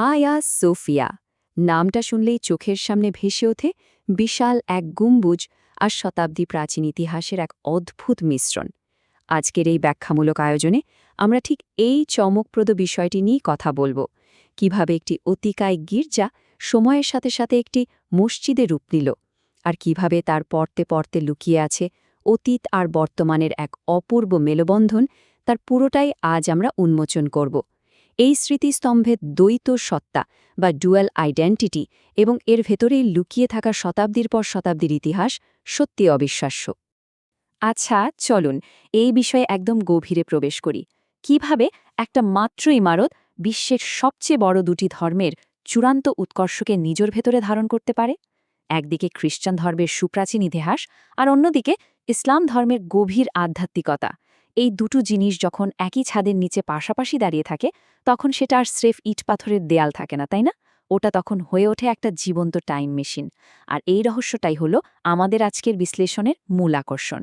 আয়া সোফিয়া নামটা শুনলেই চোখের সামনে ভেসে ওঠে বিশাল এক গম্বুজ আর শতাব্দী প্রাচীন ইতিহাসের এক অদ্ভুত মিশ্রণ। আজকের এই ব্যাখ্যামূলক আয়োজনে আমরা ঠিক এই চমকপ্রদ বিষয়টি নিয়ে কথা বলবো, কিভাবে একটি অতিকায় গির্জা সময়ের সাথে সাথে একটি মসজিদে রূপ নিল, আর কিভাবে তার পরতে পরতে লুকিয়ে আছে অতীত আর বর্তমানের এক অপূর্ব মেলবন্ধন। তার পুরোটাই আজ আমরা উন্মোচন করব। এই স্মৃতিস্তম্ভের দ্বৈত সত্তা বা ডুয়াল আইডেন্টিটি এবং এর ভেতরেই লুকিয়ে থাকা শতাব্দীর পর শতাব্দীর ইতিহাস সত্যি অবিশ্বাস্য। আচ্ছা, চলুন এই বিষয়ে একদম গভীরে প্রবেশ করি। কিভাবে একটা মাত্র ইমারত বিশ্বের সবচেয়ে বড় দুটি ধর্মের চূড়ান্ত উৎকর্ষকে নিজের ভেতরে ধারণ করতে পারে? একদিকে খ্রিস্টান ধর্মের সুপ্রাচীন ইতিহাস আর অন্যদিকে ইসলাম ধর্মের গভীর আধ্যাত্মিকতা। এই দুটো জিনিস যখন একই ছাদের নিচে পাশাপাশি দাঁড়িয়ে থাকে, তখন সেটা আর স্রেফ ইট পাথরের দেয়াল থাকে না, তাই না? ওটা তখন হয়ে ওঠে একটা জীবন্ত টাইম মেশিন। আর এই রহস্যটাই হলো আমাদের আজকের বিশ্লেষণের মূল আকর্ষণ।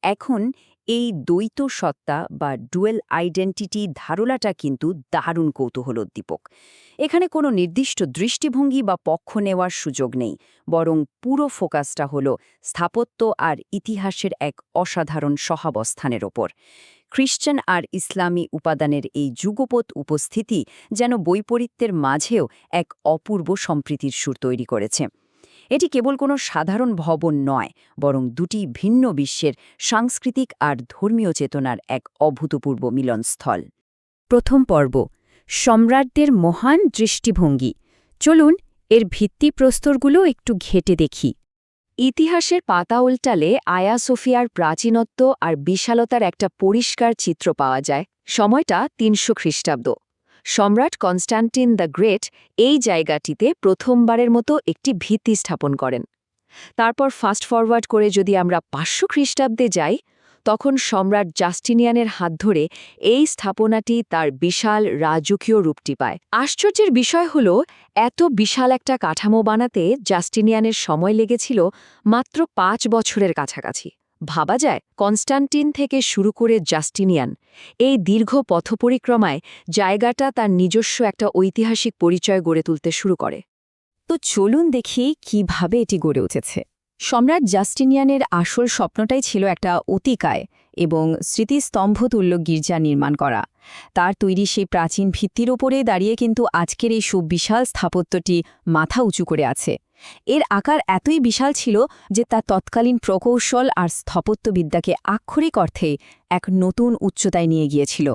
এখন এই দ্বৈত সত্তা বা ডুয়েল আইডেন্টিটি ধারণাটা কিন্তু দারুণ কৌতূহলোদ্দীপক। এখানে কোনো নির্দিষ্ট দৃষ্টিভঙ্গি বা পক্ষ নেওয়ার সুযোগ নেই, বরং পুরো ফোকাসটা হল স্থাপত্য আর ইতিহাসের এক অসাধারণ সহাবস্থানের ওপর। খ্রিস্টান আর ইসলামী উপাদানের এই যুগপৎ উপস্থিতি যেন বৈপরীত্যের মাঝেও এক অপূর্ব সম্প্রীতির সুর তৈরি করেছে। এটি কেবল কোনো সাধারণ ভবন নয়, বরং দুটি ভিন্ন বিশ্বের সাংস্কৃতিক আর ধর্মীয় চেতনার এক অভূতপূর্ব মিলনস্থল। প্রথম পর্ব, সম্রাটদের মহান দৃষ্টিভঙ্গি। চলুন এর ভিত্তিপ্রস্তরগুলো একটু ঘেঁটে দেখি। ইতিহাসের পাতা উল্টালে আয়া সোফিয়ার প্রাচীনত্ব আর বিশালতার একটা পরিষ্কার চিত্র পাওয়া যায়। সময়টা ৩০০ খ্রিস্টাব্দ। সম্রাট কনস্ট্যান্টিন দ্য গ্রেট এই জায়গাটিতে প্রথমবারের মতো একটি ভিত্তি স্থাপন করেন। তারপর ফাস্ট ফরওয়ার্ড করে যদি আমরা ৫০০ খ্রিস্টাব্দে যাই, তখন সম্রাট জাস্টিনিয়ানের হাত ধরে এই স্থাপনাটি তার বিশাল রাজকীয় রূপটি পায়। আশ্চর্যের বিষয় হল, এত বিশাল একটা কাঠামো বানাতে জাস্টিনিয়ানের সময় লেগেছিল মাত্র ৫ বছরের কাছাকাছি। ভাবা যায়, কনস্ট্যান্টিন থেকে শুরু করে জাস্টিনিয়ান, এই দীর্ঘ পথপরিক্রমায় জায়গাটা তার নিজস্ব একটা ঐতিহাসিক পরিচয় গড়ে তুলতে শুরু করে। তো চলুন দেখি কিভাবে এটি গড়ে উঠেছে। সম্রাট জাস্টিনিয়ানের আসল স্বপ্নটাই ছিল একটা অতিকায় এবং স্মৃতিস্তম্ভতুল্য গির্জা নির্মাণ করা। তার তৈরি সেই প্রাচীন ভিত্তির ওপরে দাঁড়িয়ে কিন্তু আজকের এই সুবিশাল স্থাপত্যটি মাথা উঁচু করে আছে। এর আকার এতই বিশাল ছিল যে তা তৎকালীন প্রকৌশল আর স্থাপত্যবিদ্যাকে আক্ষরিক অর্থে এক নতুন উচ্চতায় নিয়ে গিয়েছিল।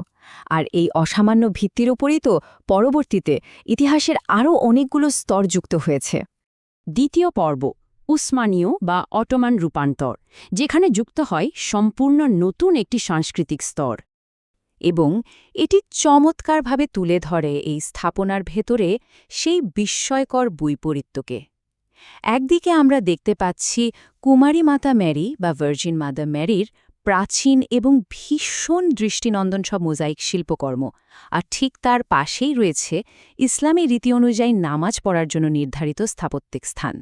আর এই অসামান্য ভিত্তির ওপরেই তো পরবর্তীতে ইতিহাসের আরও অনেকগুলো স্তর যুক্ত হয়েছে। দ্বিতীয় পর্ব, উসমানীয় বা অটোমান রূপান্তর, যেখানে যুক্ত হয় সম্পূর্ণ নতুন একটি সাংস্কৃতিক স্তর। এবং এটি চমৎকারভাবে তুলে ধরে এই স্থাপনার ভেতরে সেই বিস্ময়কর বৈপরীত্যকে। একদিকে আমরা দেখতে পাচ্ছি কুমারী মাতা ম্যারি বা ভার্জিন মাদার ম্যারির প্রাচীন এবং ভীষণ দৃষ্টিনন্দন সব মোজাইক শিল্পকর্ম, আর ঠিক তার পাশেই রয়েছে ইসলামী রীতি অনুযায়ী নামাজ পড়ার জন্য নির্ধারিত স্থাপত্যিক স্থান।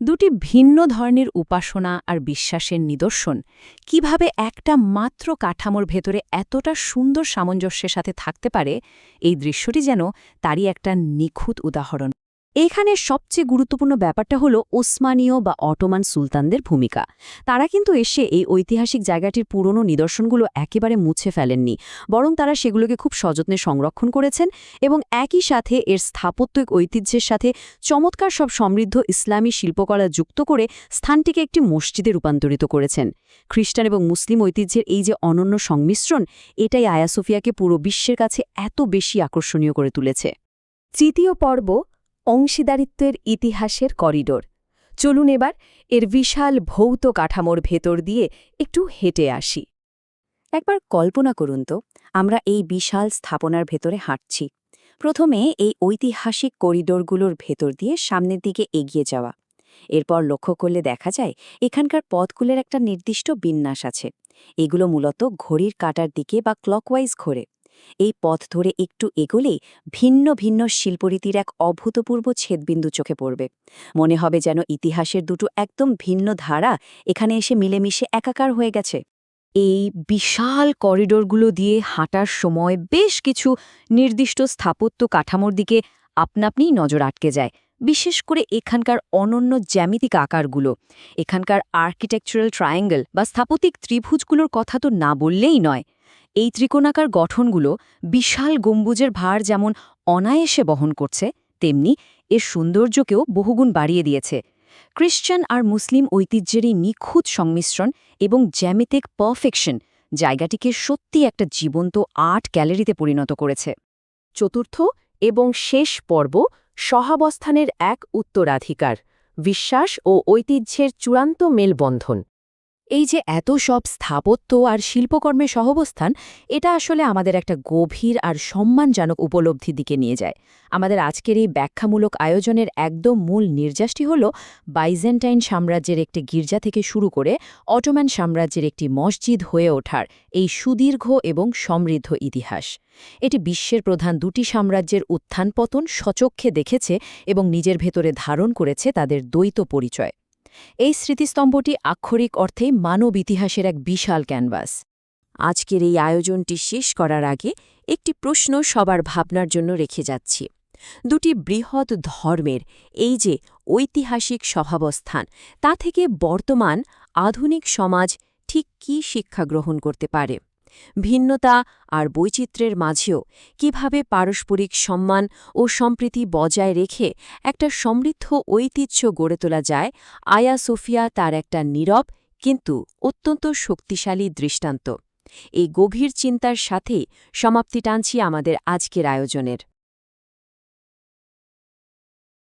দুটি ভিন্ন ধরনের উপাসনা আর বিশ্বাসের নিদর্শন কিভাবে একটা মাত্র কাঠামোর ভেতরে এতটা সুন্দর সামঞ্জস্যের সাথে থাকতে পারে, এই দৃশ্যটি যেন তারই একটা নিখুঁত উদাহরণ। এখানে সবচেয়ে গুরুত্বপূর্ণ ব্যাপারটা হলো ওসমানীয় বা অটোমান সুলতানদের ভূমিকা। তারা কিন্তু এসে এই ঐতিহাসিক জায়গাটির পুরনো নিদর্শনগুলো একেবারে মুছে ফেলেননি, বরং তারা সেগুলোকে খুব সযত্নে সংরক্ষণ করেছেন এবং একই সাথে এর স্থাপত্যিক ঐতিহ্যের সাথে চমৎকার সব সমৃদ্ধ ইসলামী শিল্পকলা যুক্ত করে স্থানটিকে একটি মসজিদে রূপান্তরিত করেছেন। খ্রিস্টান এবং মুসলিম ঐতিহ্যের এই যে অনন্য সংমিশ্রণ, এটাই আয়া সোফিয়াকে পুরো বিশ্বের কাছে এত বেশি আকর্ষণীয় করে তুলেছে। তৃতীয় পর্ব, অংশীদারিত্বের ইতিহাসের করিডোর। চলুন এবার এর বিশাল ভৌত কাঠামোর ভেতর দিয়ে একটু হেঁটে আসি। একবার কল্পনা করুন তো, আমরা এই বিশাল স্থাপনার ভেতরে হাঁটছি। প্রথমে এই ঐতিহাসিক করিডোরগুলোর ভেতর দিয়ে সামনের দিকে এগিয়ে যাওয়া। এরপর লক্ষ্য করলে দেখা যায় এখানকার পথগুলোর একটা নির্দিষ্ট বিন্যাস আছে। এগুলো মূলত ঘড়ির কাঁটার দিকে বা ক্লকওয়াইজ ঘোরে। এই পথ ধরে একটু এগোলেই ভিন্ন ভিন্ন শিল্পরীতির এক অভূতপূর্ব ছেদবিন্দু চোখে পড়বে। মনে হবে যেন ইতিহাসের দুটো একদম ভিন্ন ধারা এখানে এসে মিলেমিশে একাকার হয়ে গেছে। এই বিশাল করিডোরগুলো দিয়ে হাঁটার সময় বেশ কিছু নির্দিষ্ট স্থাপত্য কাঠামোর দিকে আপনাপনিই নজর আটকে যায়, বিশেষ করে এখানকার অনন্য জ্যামিতিক আকারগুলো। এখানকার আর্কিটেকচারাল ট্রায়াঙ্গেল বা স্থাপত্যিক ত্রিভুজগুলোর কথা তো না বললেই নয়। এই ত্রিকোণাকার গঠনগুলো বিশাল গম্বুজের ভার যেমন অনায়াসে বহন করছে, তেমনি এর সৌন্দর্যকেও বহুগুণ বাড়িয়ে দিয়েছে। খ্রিশ্চান আর মুসলিম ঐতিহ্যেরই নিখুঁত সংমিশ্রণ এবং জ্যামিতিক পারফেকশন জায়গাটিকে সত্যি একটা জীবন্ত আর্ট গ্যালারিতে পরিণত করেছে। চতুর্থ এবং শেষ পর্ব, সহাবস্থানের এক উত্তরাধিকার, বিশ্বাস ও ঐতিহ্যের চূড়ান্ত মেলবন্ধন। এই যে এত সব স্থাপত্য আর শিল্পকর্মের সহাবস্থান, এটা আসলে আমাদের একটা গভীর আর সম্মানজনক উপলব্ধির দিকে নিয়ে যায়। আমাদের আজকের এই ব্যাখ্যামূলক আয়োজনের একদম মূল নির্যাসটি হল বাইজেন্টাইন সাম্রাজ্যের একটি গির্জা থেকে শুরু করে অটোম্যান সাম্রাজ্যের একটি মসজিদ হয়ে ওঠার এই সুদীর্ঘ এবং সমৃদ্ধ ইতিহাস। এটি বিশ্বের প্রধান দুটি সাম্রাজ্যের উত্থান পতন সচক্ষে দেখেছে এবং নিজের ভেতরে ধারণ করেছে তাদের দ্বৈত পরিচয়। এই স্মৃতিস্তম্ভটি আক্ষরিক অর্থে মানব ইতিহাসের এক বিশাল ক্যানভাস। আজকের এই আয়োজনটি শেষ করার আগে একটি প্রশ্ন সবার ভাবনার জন্য রেখে যাচ্ছি। দুটি বৃহৎ ধর্মের এই যে ঐতিহাসিক সহাবস্থান, তা থেকে বর্তমান আধুনিক সমাজ ঠিক কী শিক্ষা গ্রহণ করতে পারে? ভিন্নতা আর বৈচিত্র্যের মাঝেও কিভাবে পারস্পরিক সম্মান ও সম্প্রীতি বজায় রেখে একটা সমৃদ্ধ ঐতিহ্য গড়ে তোলা যায়, আয়া সোফিয়া তার একটা নীরব কিন্তু অত্যন্ত শক্তিশালী দৃষ্টান্ত। এই গভীর চিন্তার সাথেই সমাপ্তি টানছি আমাদের আজকের আয়োজনের।